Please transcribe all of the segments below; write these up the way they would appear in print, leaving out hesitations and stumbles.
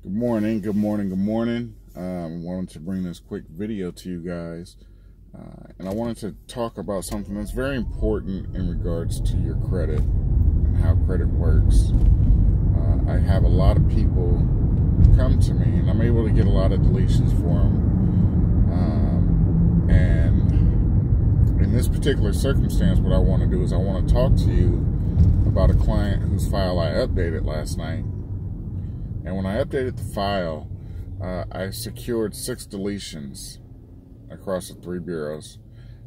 Good morning, good morning, good morning. I wanted to bring this quick video to you guys. And I wanted to talk about something that's very important in regards to your credit and how credit works. I have a lot of people come to me and I'm able to get a lot of deletions for them. And in this particular circumstance, what I want to do is I want to talk to you about a client whose file I updated last night. And when I updated the file, I secured 6 deletions across the 3 bureaus,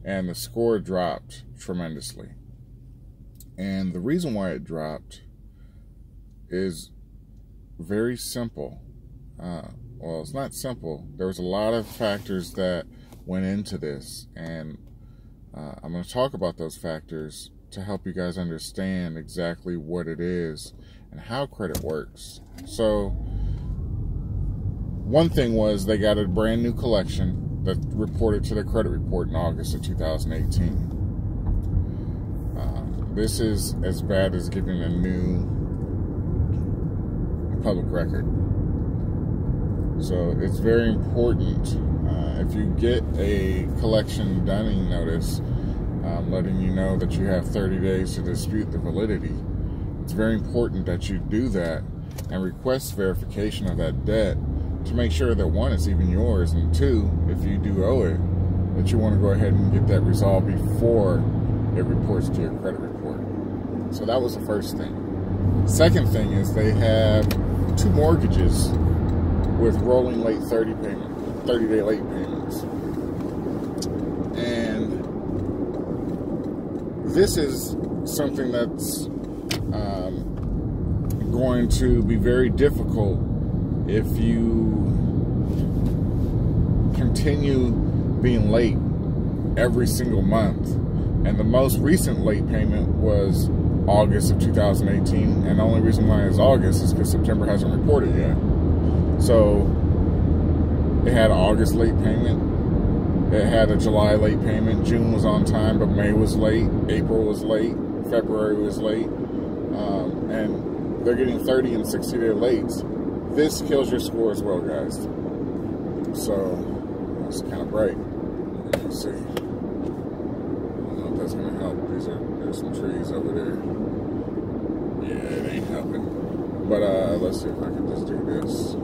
and the score dropped tremendously. And the reason why it dropped is very simple. Well, it's not simple. There was a lot of factors that went into this, and I'm going to talk about those factors to help you guys understand exactly what it is and how credit works. So one thing was they got a brand new collection that reported to their credit report in August of 2018. This is as bad as getting a new public record. So it's very important if you get a collection dunning notice letting you know that you have 30 days to dispute the validity. It's very important that you do that and request verification of that debt to make sure that 1, it's even yours, and 2, if you do owe it, that you want to go ahead and get that resolved before it reports to your credit report. So that was the first thing. Second thing is they have 2 mortgages with rolling late 30-day late payments. And this is something that's going to be very difficult if you continue being late every single month. And the most recent late payment was August of 2018, and the only reason why it's August is because September hasn't reported yet. So it had an August late payment, it had a July late payment, June was on time, but May was late, April was late, February was late, and they're getting 30 and 60-day lates. This kills your score as well, guys. So it's kind of bright. Let's see. I don't know if that's gonna help. There's some trees over there. Yeah, it ain't helping. But let's see if I can just do this.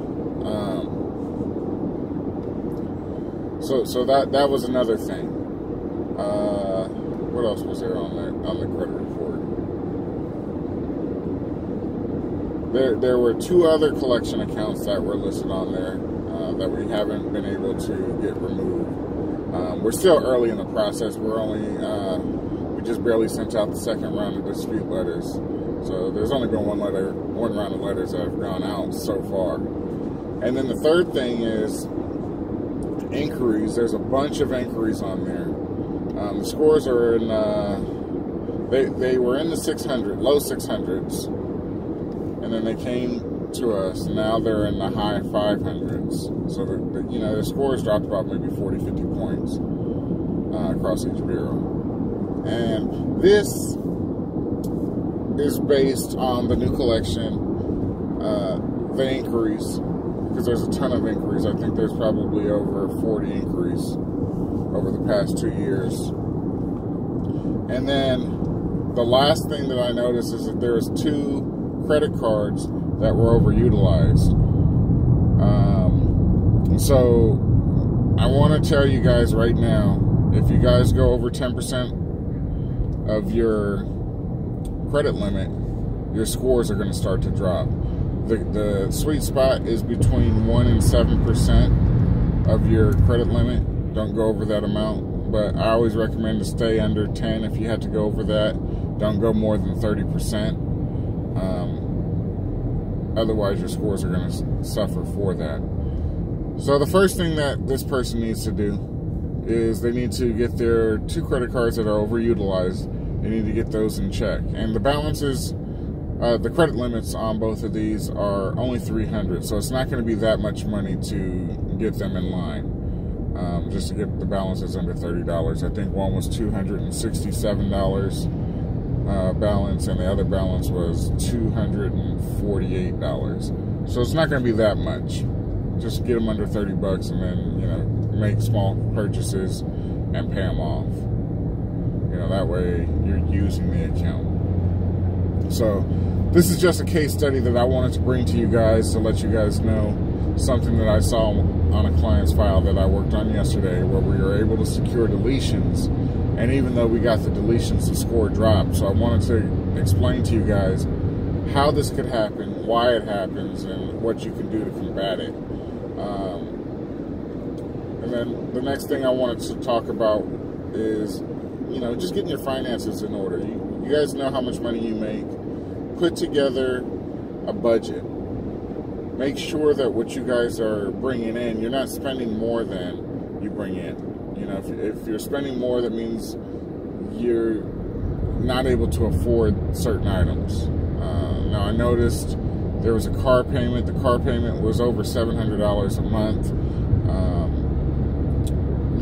So that was another thing. What else was there on the credit report? There were 2 other collection accounts that were listed on there that we haven't been able to get removed. We're still early in the process. We're only we just barely sent out the 2nd round of dispute letters. So there's only been one round of letters that have gone out so far. And then the third thing is inquiries. There's a bunch of inquiries on there. The scores are in they were in the 600, low 600s, and then they came to us. Now they're in the high 500s. So their scores dropped about maybe 40, 50 points across each bureau. And this is based on the new collection, the inquiries, because there's a ton of inquiries. I think there's probably over 40 inquiries over the past 2 years. And then the last thing that I noticed is that there's 2 credit cards that were overutilized. So I want to tell you guys right now, if you guys go over 10% of your credit limit, your scores are going to start to drop. The sweet spot is between 1 and 7% of your credit limit. Don't go over that amount, but I always recommend to stay under 10. If you had to go over that, don't go more than 30%. Otherwise, your scores are going to suffer for that. So the first thing that this person needs to do is they need to get their 2 credit cards that are overutilized. They need to get those in check. And the balances, the credit limits on both of these are only $300, so it's not going to be that much money to get them in line. Just to get the balances under $30. I think one was $267, balance, and the other balance was $248. So it's not going to be that much. Just get them under 30 bucks, and then, you know, make small purchases and pay them off. You know, that way you're using the account. So this is just a case study that I wanted to bring to you guys to let you guys know something that I saw on a client's file that I worked on yesterday, where we were able to secure deletions. And even though we got the deletions, the score dropped. So I wanted to explain to you guys how this could happen, why it happens, and what you can do to combat it. And then the next thing I wanted to talk about is, you know, just getting your finances in order. You guys know how much money you make. Put together a budget. Make sure that what you guys are bringing in, you're not spending more than you bring in. You know, if you're spending more, that means you're not able to afford certain items. Now, I noticed there was a car payment. The car payment was over $700 a month.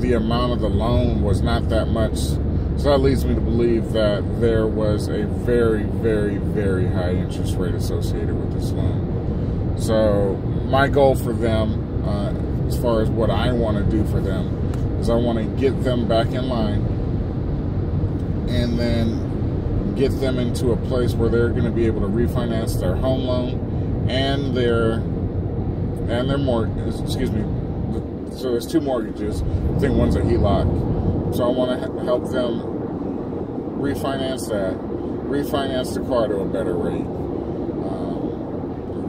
The amount of the loan was not that much. So that leads me to believe that there was a very, very, very high interest rate associated with this loan. So my goal for them, as far as what I want to do for them, is I want to get them back in line and then get them into a place where they're going to be able to refinance their home loan and their mortgage. Excuse me. So there's two mortgages. I think one's a HELOC. So I want to help them refinance that, refinance the car to a better rate.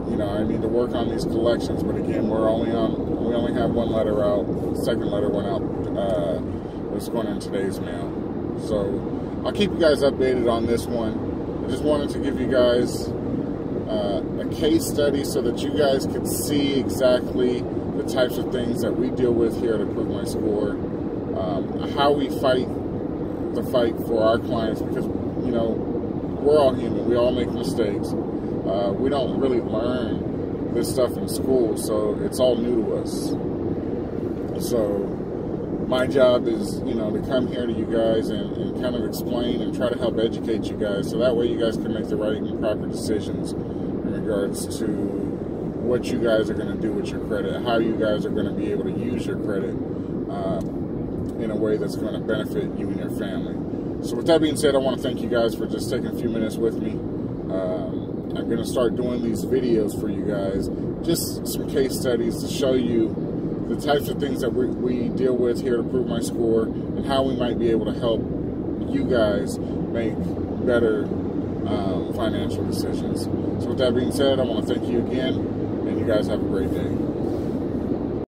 You know, I need to work on these collections, but again, we only have one letter out. The second letter went out. It's going in today's mail. So I'll keep you guys updated on this one. I just wanted to give you guys a case study so that you guys could see exactly the types of things that we deal with here at Improve My Score, how we fight the fight for our clients, because, you know, we're all human. We all make mistakes. We don't really learn this stuff in school, so it's all new to us. So my job is, you know, to come here to you guys and kind of explain and try to help educate you guys, so that way you guys can make the right and proper decisions in regards to what you guys are going to do with your credit, how you guys are going to be able to use your credit in a way that's going to benefit you and your family. So with that being said, I want to thank you guys for just taking a few minutes with me. I'm going to start doing these videos for you guys, just some case studies to show you the types of things that we deal with here to Improve My Score, and how we might be able to help you guys make better financial decisions. So with that being said, I want to thank you again, and you guys have a great day.